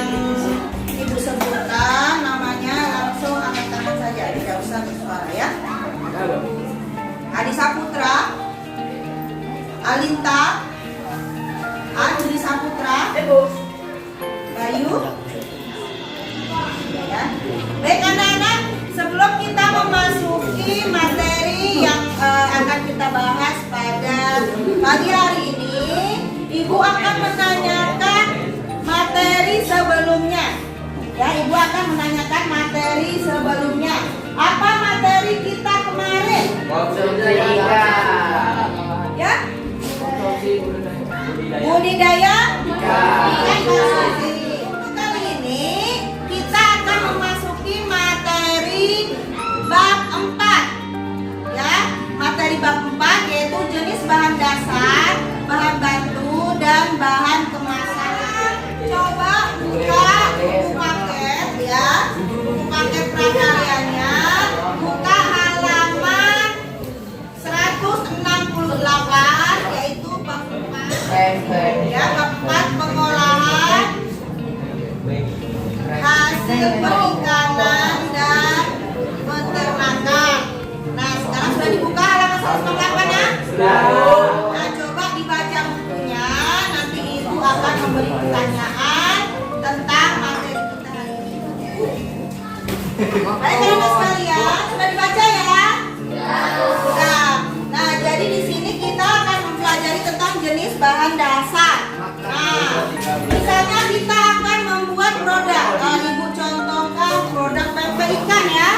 yang Ibu sebutkan namanya langsung angkat tangan saja, tidak usah bersuara ya. Adi Saputra, Alinta, Andri Saputra, Bayu. Ya. Baik anak-anak, sebelum kita memasuki materi yang akan kita bahas pada pagi hari ini, Ibu akan menanyakan materi sebelumnya. Ya, Ibu akan menanyakan materi sebelumnya. Apa materi kita kemarin? Ya? Budidaya ikan konsumsi. Kali ini kita akan memasuki materi bab 4. Ya, materi bab 4 yaitu jenis bahan dasar, bahan bantu dan bahan kemasan. Coba buka buku paket ya. Buku paket prakaryanya buka halaman 168 yaitu bab 4. Ya, bab 4 pengolahan hasil perikanan dan peternakan. Nah, sekarang sudah dibuka halaman 168 ya? Nah, coba dibaca bukunya. Nanti Ibu akan memberi pertanyaan tentang materi kita hari ini. Baik, anak-anak sekalian, sudah dibaca ya? Sudah. Nah, jadi di sini kita akan mempelajari tentang jenis bahan dasar. Nah, misalnya kita akan membuat produk. Ibu contohkan produk pempek ikan ya.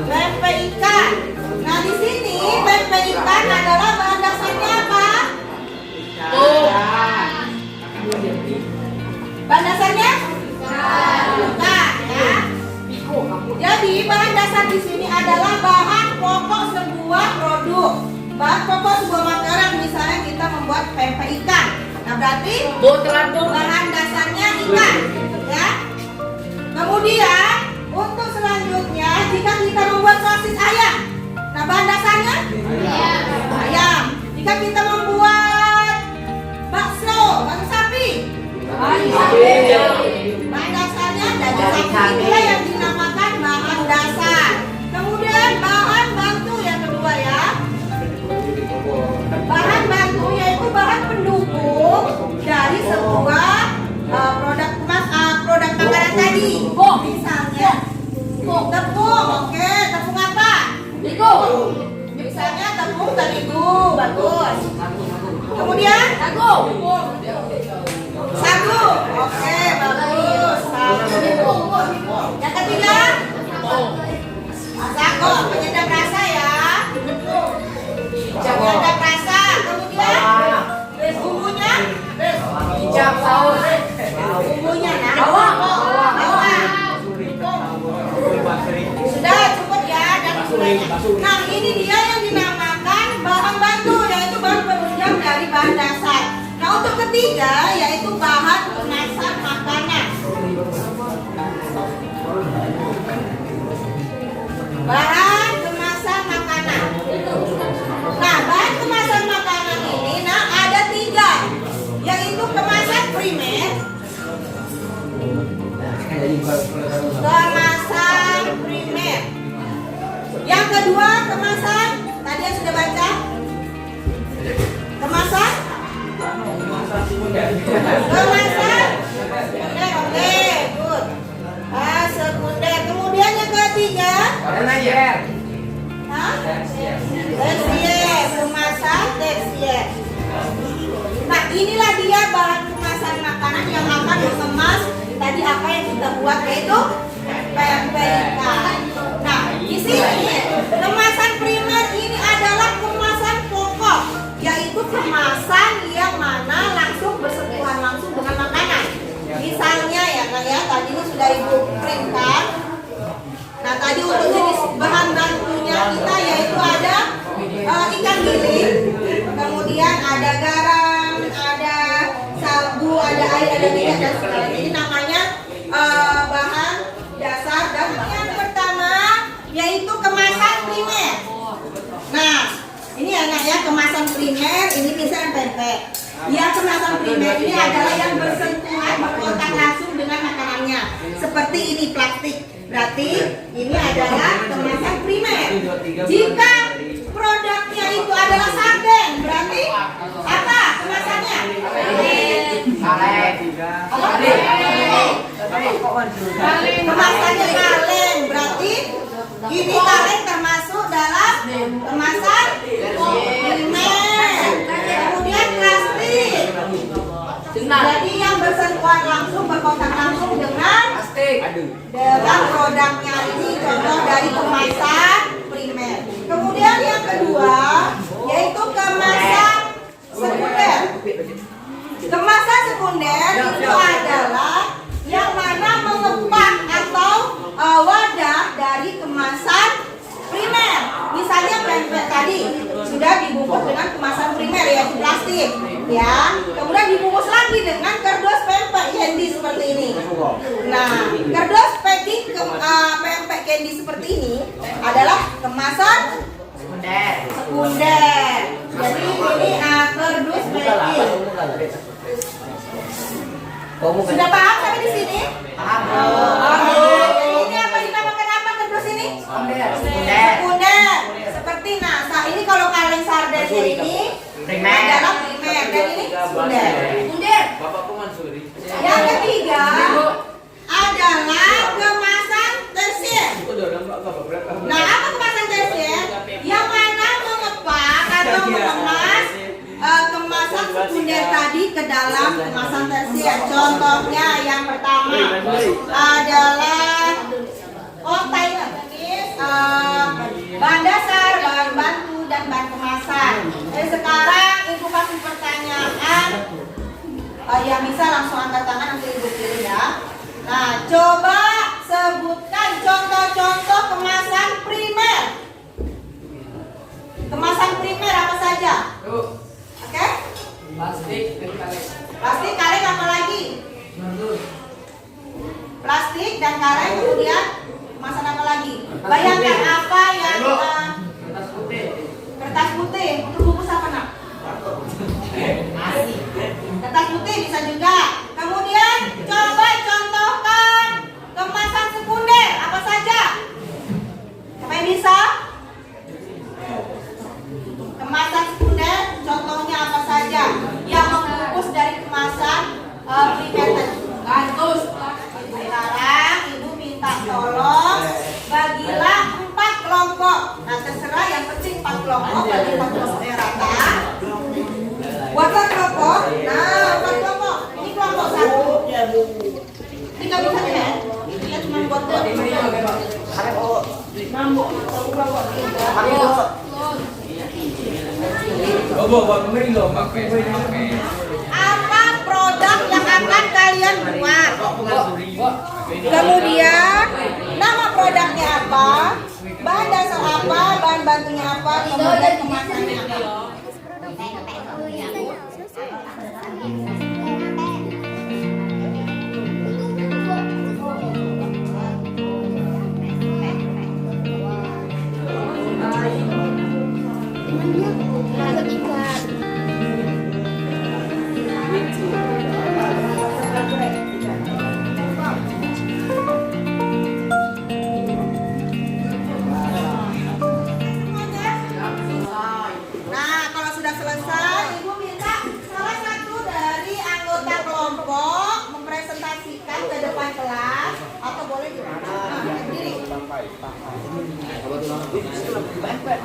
Pempek ikan. Nah, di sini pempek ikan adalah bahan dasarnya apa? Bahan dasarnya? Bukan ya. Jadi bahan dasar di sini adalah bahan pokok sebuah produk. Bahan pokok sebuah makanan, misalnya kita membuat pempek ikan. Nah, berarti bahan dasarnya ikan, ya. Kemudian untuk selanjutnya, jika kita membuat sosis ayam, nah bahan dasarnya ayam. Jika kita membuat bakso sapi, bahan dasarnya daging sapi. Itulah yang dinamakan bahan dasar. Kemudian bahan bantu yang kedua ya. Bahan bantu yaitu bahan pendukung dari sebuah produk makanan tadi. Misalnya tepung, oke, tepung apa? Misalnya tepung terigu, bagus. Kemudian sagu, oke, bagus. Sagu. Yang ketiga, sago, penyedap rasa ya. Penyedap rasa. Kemudian bumbunya, bumbunya nah, bawang. Sudah cukup ya. Nah, ini dia yang dinamakan bahan bantu, yaitu bahan penunjang dari bahan dasar. Nah, untuk ketiga yaitu bahan kemasan makanan. Bahan kemasan makanan. Nah, bahan kemasan makanan ini ada 3, yaitu kemasan primer, kemasan primer. Yang kedua kemasan, tadi yang sudah baca, kemasan sekunder, oke, good. Sekunder. Kemudian yang ketiga, tersier, kemasan tersier. Nah, inilah dia bahan kemasan makanan yang akan dikemas tadi apa yang kita buat, yaitu pempek ikan. Nah, di sini kemasan primer ini adalah kemasan pokok, yaitu kemasan yang mana langsung bersentuhan langsung dengan makanan. Misalnya ya, tadi sudah Ibu printkan. Nah, tadi untuk jenis bahan bantunya kita yaitu ada ikan giling, kemudian ada garam, ada sagu, ada air, ada minyak dan sebagainya. Ini namanya bahan dasar. Dan yang pertama yaitu kemasan primer. Nah, ini ya kemasan primer, ini misalnya pempek. Yang kemasan primer ini adalah yang bersentuhan berkontak langsung dengan makanannya. Seperti ini plastik. Berarti ini adalah kemasan primer. Jika produknya itu adalah sarden, berarti apa kemasannya? Kemasannya kaleng, berarti ini kaleng termasuk dalam kemasan primer. Kemudian plastik. Jadi yang bersentuhan langsung, berkontak langsung dengan produknya ini contoh dari kemasan primer. Kemudian yang kedua yaitu kemasan sekunder. Kemasan sekunder itu adalah yang mana mengepak atau wadah dari kemasan primer. Misalnya pempek tadi sudah dibungkus dengan kemasan primer yaitu plastik, ya. Kemudian dibungkus lagi dengan kardus pempek candy seperti ini. Nah, kardus packing pempek candy seperti ini adalah kemasan sekunder. Jadi ini kardus packing. Sudah paham sampai di sini? Paham. Jadi ini apa dinamakan apa kardus ini? Sekunder. Seperti nah ini kalau kaleng sardennya ini adalah primer dan ini sekunder. Yang ketiga adalah kemasan tersier. Nah, apa kemasan tersier? Yang mana mengepak atau mengemas kemasan sekunder tadi ke dalam kemasan tersier. Contohnya yang pertama adalah kontainer, bahan dasar, bahan bantu, dan bahan kemasan. Jadi sekarang ibu kasih pertanyaan, yang bisa langsung angkat tangan nanti ibu pilih ya. Nah, coba sebutkan contoh-contoh kemasan primer. Kemasan primer apa saja? Oke? Plastik dan kaleng. Plastik, kaleng apa lagi? Plastik dan kaleng, kemudian kemasan apa lagi? Bayangkan apa yang kertas putih. Kertas putih untuk bungkus apa nak? Nasi. Kertas putih bisa juga. Kemudian coba contohkan kemasan sekunder apa saja? Siapa yang bisa? Kemasan sekunder contohnya apa saja yang membungkus dari kemasan primer tadi? Kardus. Sekarang ibu minta tolong bagilah 4 kelompok. Nah, terserah, yang penting 4 kelompok, bagi 4 kelompok yang rata. Buatlah kelompok. Nah, 4 kelompok. Ini kelompok 1. Ini nggak bisa ya? Kita cuma buat apa produk yang akan kalian buat? Kemudian nama produknya apa? Bahan dasar apa? Bahan bantunya apa? Kemudian kemasannya apa?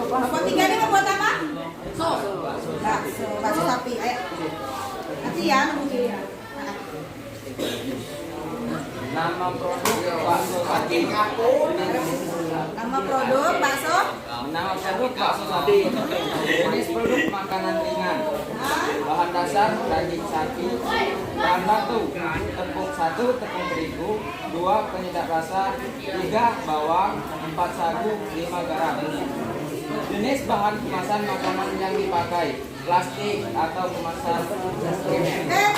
Kelompok 3 ini mau buat apa? Bakso sapi. Ayo. Nanti ya nunggu ya. Nama produk bakso sapi. Nama produk bakso. Nama produk bakso sapi. Jenis produk makanan ringan. Bahan dasar daging sapi. Bahan baku tepung 1 tepung terigu, 2 penyedap rasa, 3 bawang, 4 sagu, 5 garam. Jenis bahan kemasan makanan yang dipakai, plastik atau kemasan primer.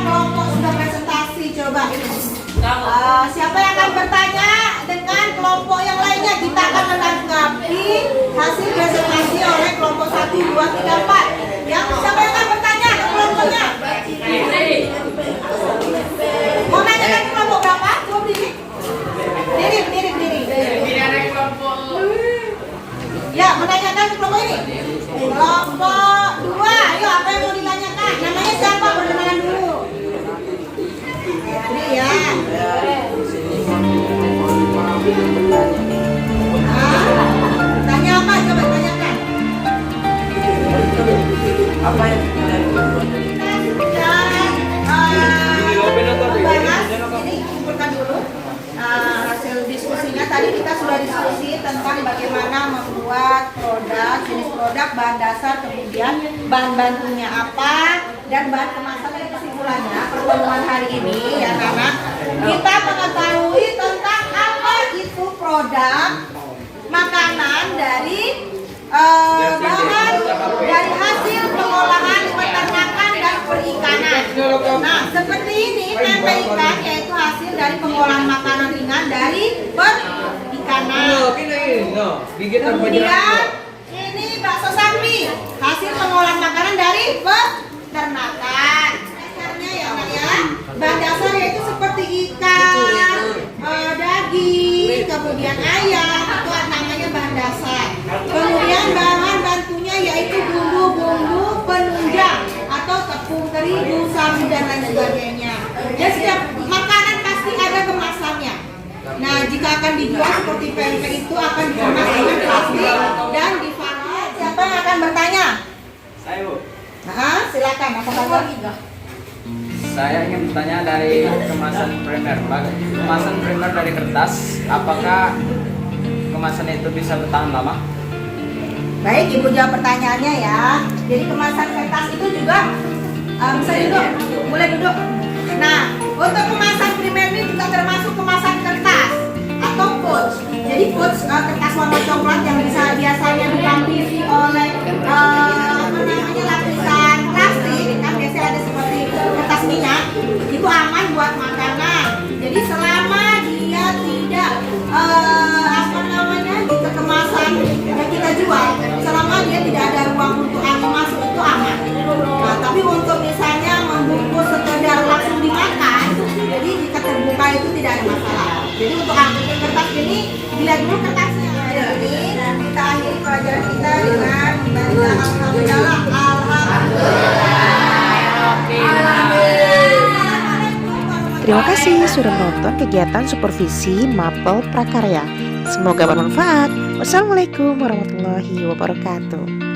kelompok sudah presentasi, coba. Siapa yang akan bertanya dengan kelompok yang lainnya? Kita akan menanggapi hasil presentasi oleh kelompok 1, 2, 3, 4. Siapa yang akan bertanya ke kelompoknya? Mau nanya ke kelompok berapa? Coba berdiri. Berdiri. Ya, menanyakan ke kelompok ini. Kelompok 2, ayo apa yang mau ditanyakan? Namanya siapa? Perkenalan dulu. Ini ya. Tanya apa? Coba tanyakan. Apa yang Ini kumpulkan dulu hasil diskusinya. Tadi kita sudah diskusi tentang bagaimana membuat produk, jenis produk, bahan dasar, kemudian bahan bantunya apa, dan bahan kemasan. Dari kesimpulannya pertemuan hari ini ya anak, kita mengetahui tentang apa itu produk makanan dari bahan dari hasil pengolahan peternakan dan perikanan. Nah, seperti ini tempe ikan yaitu hasil dari pengolahan makanan ringan dari perikanan. Kemudian ini bakso sapi, hasil pengolahan makanan dari peternakan. Dasarnya ya Nak ya, bahan dasar yaitu seperti ikan, daging, kemudian ayam, itu namanya bahan dasar. Kemudian bahan bantunya yaitu bumbu-bumbu penunjang atau tepung terigu, sagu dan lain sebagainya. Dan setiap makanan pasti ada kemasannya. Nah, jika akan dijual seperti pempek itu akan dikemas dengan plastik dan dipakai. Siapa yang akan bertanya? Saya, Bu. Nah, silakan. Apa Saya ingin bertanya dari kemasan primer. Kemasan primer dari kertas, apakah kemasan itu bisa bertahan lama? Baik, Ibu jawab pertanyaannya ya. Jadi kemasan kertas itu juga bisa duduk, boleh duduk. Nah, untuk kemasan primer ini juga termasuk kemasan kertas atau pouch. Jadi pouch kertas warna coklat yang biasanya dilapisi oleh lapisan plastik, kan biasanya ada seperti kertas minyak, itu aman buat makanan. Jadi selama dia tidak gitu kemasan yang kita jual, selama dia tidak ada ruang untuk angin masuk itu aman. Nah, tapi untuk misalnya membungkus sekedar langsung dimakan, jadi jika terbuka itu tidak ada masalah. Jadi untuk angin kertas ini dilihat dulu kertasnya. Jadi kita akhiri pelajaran kita dengan membaca alhamdulillah. Terima kasih sudah menonton kegiatan supervisi Mapel Prakarya. Semoga bermanfaat. Wassalamualaikum warahmatullahi wabarakatuh.